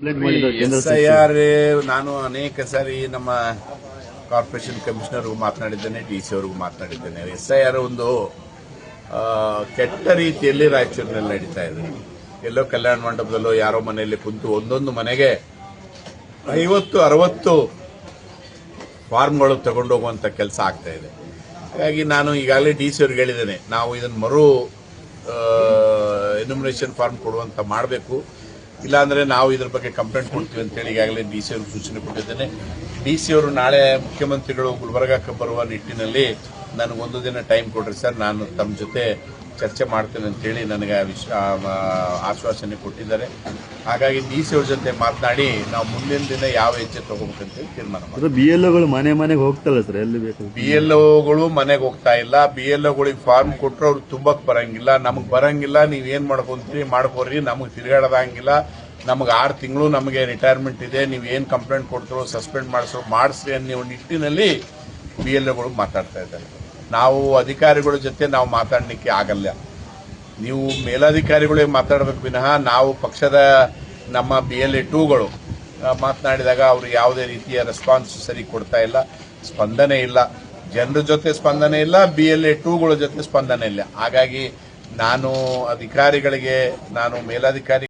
SIR ನಾನು ಅನೇಕ ಸಾರಿ ನಮ್ಮ ಕಾರ್ಪೊರೇಷನ್ ಕಮಿಷನರ್ಗೂ ಮಾತನಾಡಿದ್ದೇನೆ, DC ಅವರಿಗೂ ಮಾತನಾಡಿದ್ದೇನೆ. SIR ಒಂದು ಕೆಟ್ಟ ರೀತಿಯಲ್ಲಿ ರಾಯಚೂರಿನಲ್ಲಿ ನಡೀತಾ ಇದೆ. ಎಲ್ಲೋ ಕಲ್ಯಾಣ ಮಂಟಪದಲ್ಲೋ ಯಾರೋ ಮನೆಯಲ್ಲಿ ಕುಂತು ಒಂದೊಂದು ಮನೆಗೆ 50-60 ಫಾರ್ಮ್ಗಳು ತಗೊಂಡೋಗುವಂಥ ಕೆಲಸ ಆಗ್ತಾ ಇದೆ. ಹಾಗಾಗಿ ನಾನು ಈಗಾಗಲೇ DC ಅವ್ರಿಗೆ ಹೇಳಿದ್ದೇನೆ, ನಾವು ಇದನ್ನು ಮರು ಎನ್ಯುಮರೇಷನ್ ಫಾರ್ಮ್ ಕೊಡುವಂತ ಮಾಡಬೇಕು, ಇಲ್ಲಾಂದರೆ ನಾವು ಇದ್ರ ಬಗ್ಗೆ ಕಂಪ್ಲೇಂಟ್ ಕೊಡ್ತೀವಿ ಅಂತೇಳಿ ಈಗಾಗಲೇ DC ಅವ್ರಿಗೆ ಸೂಚನೆ ಕೊಟ್ಟಿದ್ದೇನೆ. DC ಅವರು ನಾಳೆ ಮುಖ್ಯಮಂತ್ರಿಗಳು ಗುಲ್ಬರ್ಗಕ್ಕೆ ಬರುವ ನಿಟ್ಟಿನಲ್ಲಿ ನನಗೊಂದು ದಿನ ಟೈಮ್ ಕೊಡ್ರಿ ಸರ್, ನಾನು ತಮ್ಮ ಜೊತೆ ಚರ್ಚೆ ಮಾಡ್ತೇನೆ ಅಂತೇಳಿ ನನಗೆ ಆಶ್ವಾಸನೆ ಕೊಟ್ಟಿದ್ದಾರೆ. ಹಾಗಾಗಿ DC ಅವ್ರ ಜೊತೆ ಮಾತನಾಡಿ ನಾವು ಮುಂದಿನ ದಿನ ಯಾವ ಹೆಜ್ಜೆ ತಗೋಬೇಕಂತೇಳಿ ತೀರ್ಮಾನ ಮಾಡ್ತೀವಿ. BLOಗಳು ಮನೆಗೆ ಹೋಗ್ತಲ್ಲ ಸರ್, ಎಲ್ಲಿ ಬೇಕು BLOಗಳು ಮನೆಗೆ ಹೋಗ್ತಾ ಇಲ್ಲ. BLOಗಳಿಗೆ ಫಾರ್ಮ್ ಕೊಟ್ಟರು ಅವ್ರು ತುಂಬಕ್ ಬರಂಗಿಲ್ಲ, ನಮಗೆ ಬರಂಗಿಲ್ಲ, ನೀವೇನು ಮಾಡ್ಕೊಂತೀರಿ ಮಾಡ್ಕೋರಿ, ನಮಗೆ ತಿರುಗಾಡೋದಂಗಿಲ್ಲ, ನಮಗೆ 6 ತಿಂಗಳು ನಮಗೆ ರಿಟೈರ್ಮೆಂಟ್ ಇದೆ, ನೀವು ಏನು ಕಂಪ್ಲೇಂಟ್ ಕೊಡ್ತಾರೋ ಸಸ್ಪೆಂಡ್ ಮಾಡಿಸ್ರಿ ಅನ್ನೋ ನಿಟ್ಟಿನಲ್ಲಿ BLOಗಳು ಮಾತಾಡ್ತಾ ಇದ್ದಾರೆ. ನಾವು ಅಧಿಕಾರಿಗಳ ಜೊತೆ ನಾವು ಮಾತಾಡಲಿಕ್ಕೆ ಆಗಲ್ಲ. ನೀವು ಮೇಲಾಧಿಕಾರಿಗಳೇ ಮಾತಾಡಬೇಕು ವಿನಃ ನಾವು ಪಕ್ಷದ ನಮ್ಮ BLA2ಗಳು ಮಾತನಾಡಿದಾಗ ಅವರು ಯಾವುದೇ ರೀತಿಯ ರೆಸ್ಪಾನ್ಸ್ ಸರಿ ಕೊಡ್ತಾ ಇಲ್ಲ, ಸ್ಪಂದನೆ ಇಲ್ಲ, ಜನರ ಜೊತೆ ಸ್ಪಂದನೆ ಇಲ್ಲ, BLA2ಗಳ ಜೊತೆ ಸ್ಪಂದನೆ ಇಲ್ಲ. ಹಾಗಾಗಿ ನಾನು ಮೇಲಾಧಿಕಾರಿ